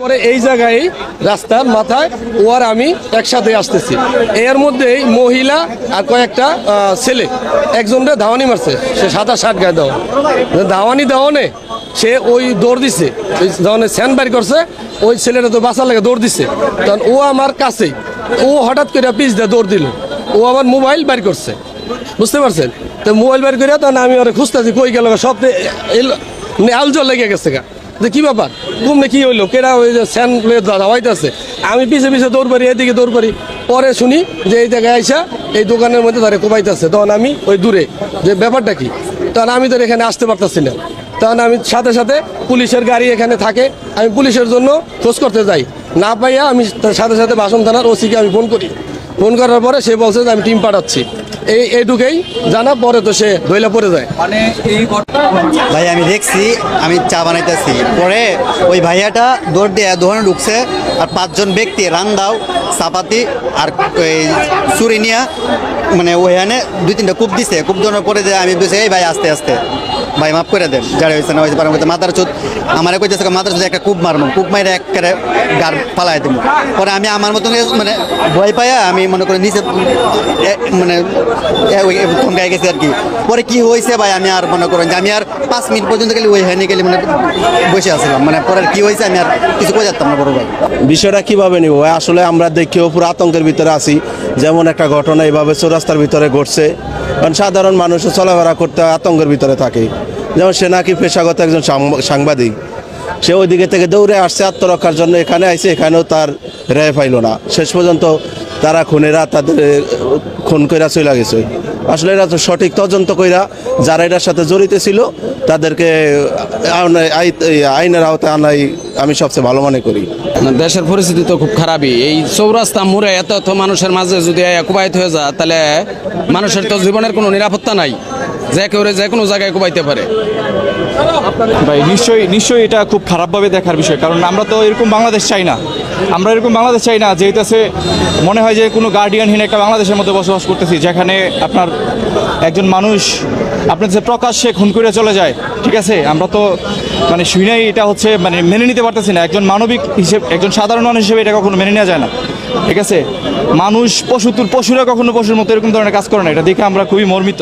পরে এই জায়গায় রাস্তার মাথায় ও আর আমি একসাথে আসতেছি, এর মধ্যেই মহিলা আর কয়েকটা ছেলে একজনটা ধাওয়ানি মারছে, সে 27-60 গায়ে ধাওয়ানি দেওয়ানে সে ওই দৌড় দিছে, ওই যখন স্যান্ড বাড়ি করছে ওই ছেলেটা তো বাঁচার লাগে দৌড় দিছে, তখন ও আমার কাছেই, ও হঠাৎ করে পিছ দিয়ে দৌড় দিল, ও আমার মোবাইল বাড়ি করছে, বুঝতে পারছেন? তো মোবাইল বাড়ি করে তখন আমি ওরা খুঁজতেছি কই গেল, সব আলজল লেগে গেছে গা, যে কী ব্যাপার ঘুমনে কী হইলো, কেরা ওই যে স্যান্ড ধাওয়াইতেছে, আমি পিছে পিছে দৌড় পারি, এদিকে দৌড় পারি, পরে শুনি যে এই জায়গায় আইসা এই দোকানের মধ্যে ধরে কোবাইতেছে, তখন আমি ওই দূরে যে ব্যাপারটা কি, তখন আমি তো এখানে আসতে পারতেছি না, তখন আমি সাথে সাথে পুলিশের গাড়ি এখানে থাকে, আমি পুলিশের জন্য খোঁজ করতে যাই, না পাইয়া আমি সাথে সাথে বাসন থানার ওসিকে আমি ফোন করি, ফোন করার পরে সে বলছে যে আমি টিম পাঠাচ্ছি, এইটুকুই জানা, পরে তো সে ধইলা পড়ে যায়। ভাই আমি দেখছি, আমি চা বানাইতেছি, পরে ওই ভাইয়াটা দৌড় দিয়ে দোকানে ঢুকছে, আর 5 জন ব্যক্তি রান্দাও চাপাতি আর ওই চুরি নিয়ে মানে ওইখানে 2-3টা কূপ দিছে, কূপ দেওয়ার পরে যে আমি বলছি এই ভাই আস্তে আস্তে ভাই মাফ করে দেন, যারা হয়েছে না হয়েছে পারেন মাথার চোদ, আমার কইতেছে মাথার চোদ একটা কূপ মারবো, কূপ মাইরে একেবারে গার ফালাই দেবো, পরে আমি আমার মতন মানে ভয় পাইয়া আমি মনে করি নিচে মানে গায়ে গেছি আর কি। পরে কি হয়েছে ভাই আমি আর মনে করেন যে আমি আর 5 মিনিট পর্যন্ত গেলে ওই হ্যান্ডে গেলে মানে বসে আসলাম, মানে পরে কি হয়েছে আমি আর কিছু কই যেতাম না বড় ভাই। বিষয়টা কিভাবে নিব ভাই, আসলে আমরা দেখেও পুরো আতঙ্কের ভিতরে আছি, যেমন একটা ঘটনা এইভাবে চৌরাস্তার ভিতরে ঘটছে, কারণ সাধারণ মানুষ চলাফেরা করতে আতঙ্কের ভিতরে থাকে, যেমন সে নাকি পেশাগত একজন সাংবাদিক, সে ওই দিকে থেকে দৌড়ে আসছে আত্মরক্ষার জন্য, এখানে আইসে, এখানেও তার রেহাই পাইল না, শেষ পর্যন্ত তারা খুনেরা তাদের খুন কইরা চলে গেছে। আসলে এরা তো সঠিক তদন্ত কইরা যারা এটার সাথে জড়িত ছিল তাদেরকে আইনের আওতায় আনাই আমি সবচেয়ে ভালো মনে করি। দেশের পরিস্থিতি তো খুব খারাপই, এই চৌরাস্তা মোড়ে এত মানুষের মাঝে যদি কুবাইত হয়ে যায় তাহলে মানুষের তো জীবনের কোনো নিরাপত্তা নাই, যে কেউ যে কোনো জায়গায় কুবাইতে পারে। ভাই নিশ্চয়ই এটা খুব খারাপভাবে দেখার বিষয়, কারণ আমরা তো এরকম বাংলাদেশ চাই না, যেহেতু মনে হয় যে কোনো গার্ডিয়ানহীন একটা বাংলাদেশের মধ্যে বসবাস করতেছি, যেখানে আপনার একজন মানুষ আপনার যে প্রকাশ্যে খুন করে চলে যায়, ঠিক আছে, আমরা তো মানে শুনেই এটা হচ্ছে মানে মেনে নিতে পারতেছি না, একজন মানবিক হিসেবে, একজন সাধারণ মানুষ হিসেবে এটা কখনো মেনে নেওয়া যায় না, ঠিক আছে। পশুরা কখনো পশুর মতো এরকম ধরনের কাজ করে না, এটা দেখে আমরা খুবই মর্মাহত।